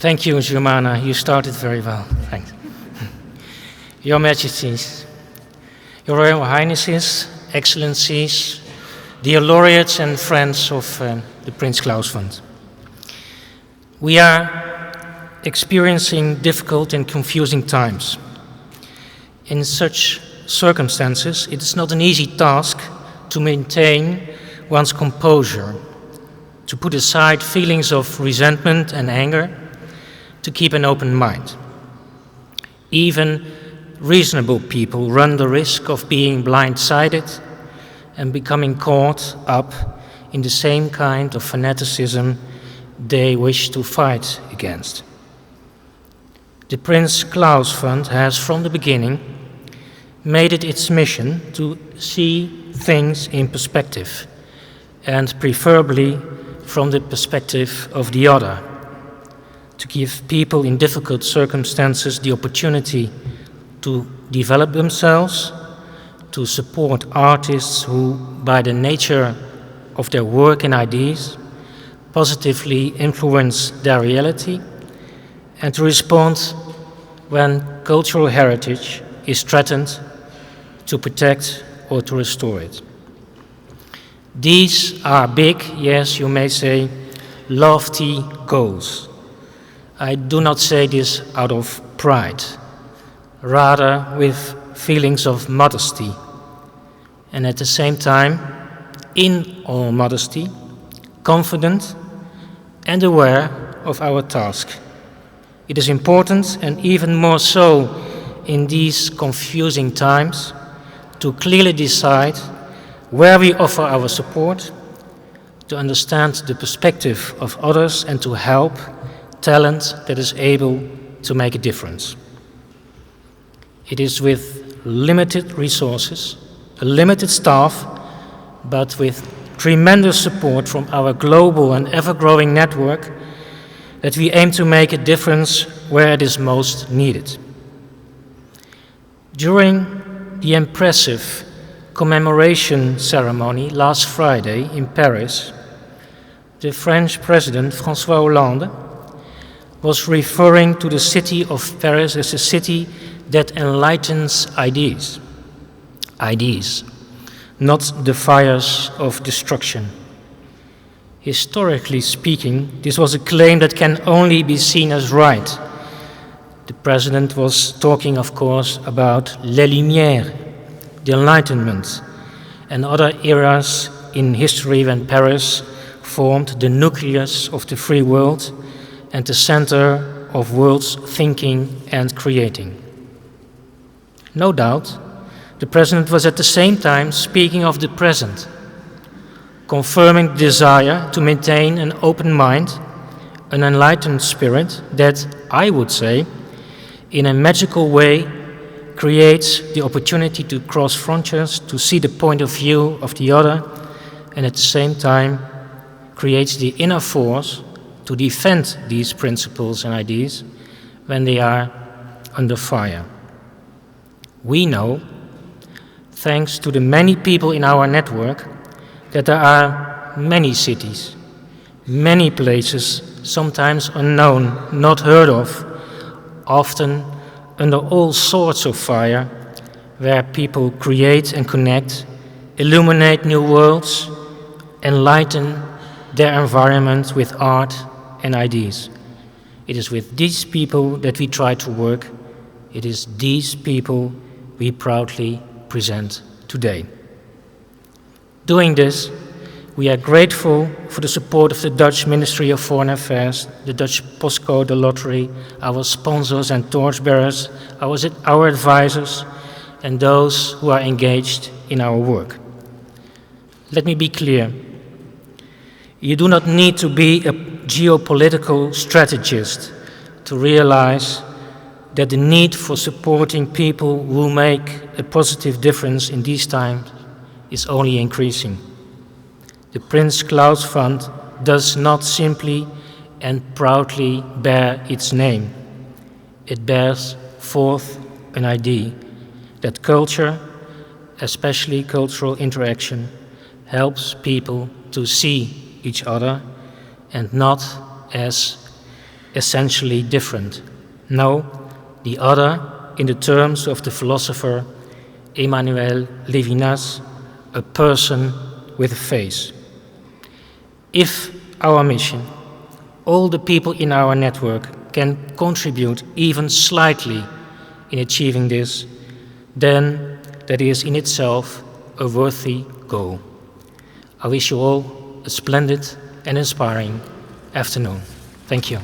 Thank you, Jumana. You started very well. Thanks. Your Majesties, Your Royal Highnesses, Excellencies, dear laureates and friends of the Prince Claus Fund. We are experiencing difficult and confusing times. In such circumstances, it is not an easy task to maintain one's composure, to put aside feelings of resentment and anger, to keep an open mind. Even reasonable people run the risk of being blindsided and becoming caught up in the same kind of fanaticism they wish to fight against. The Prince Claus Fund has, from the beginning, made it its mission to see things in perspective, and preferably from the perspective of the other, to give people in difficult circumstances the opportunity to develop themselves, to support artists who, by the nature of their work and ideas, positively influence their reality, and to respond when cultural heritage is threatened, to protect or to restore it. These are big, yes, you may say, lofty goals. I do not say this out of pride, rather with feelings of modesty, and at the same time, in all modesty, confident and aware of our task. It is important, and even more so in these confusing times, to clearly decide where we offer our support, to understand the perspective of others, and to help talent that is able to make a difference. It is with limited resources, a limited staff, but with tremendous support from our global and ever-growing network that we aim to make a difference where it is most needed. During the impressive commemoration ceremony last Friday in Paris, the French President François Hollande was referring to the city of Paris as a city that enlightens ideas. Ideas, not the fires of destruction. Historically speaking, this was a claim that can only be seen as right. The President was talking, of course, about les Lumières, the Enlightenment, and other eras in history when Paris formed the nucleus of the free world and the center of world's thinking and creating. No doubt, the President was at the same time speaking of the present, confirming the desire to maintain an open mind, an enlightened spirit that, I would say, in a magical way, creates the opportunity to cross frontiers, to see the point of view of the other, and at the same time creates the inner force to defend these principles and ideas when they are under fire. We know, thanks to the many people in our network, that there are many cities, many places, sometimes unknown, not heard of, often under all sorts of fire, where people create and connect, illuminate new worlds, enlighten their environment with art and ideas. It is with these people that we try to work. It is these people we proudly present today. Doing this, we are grateful for the support of the Dutch Ministry of Foreign Affairs, the Dutch Postcode, the Lottery, our sponsors and torchbearers, our advisors, and those who are engaged in our work. Let me be clear. You do not need to be a geopolitical strategist to realize that the need for supporting people who make a positive difference in these times is only increasing. The Prince Claus Fund does not simply and proudly bear its name. It bears forth an idea that culture, especially cultural interaction, helps people to see each other and not as essentially different. No, the other, in the terms of the philosopher Emmanuel Levinas, a person with a face. If our mission, all the people in our network can contribute even slightly in achieving this, then that is in itself a worthy goal. I wish you all a splendid and inspiring afternoon. Thank you.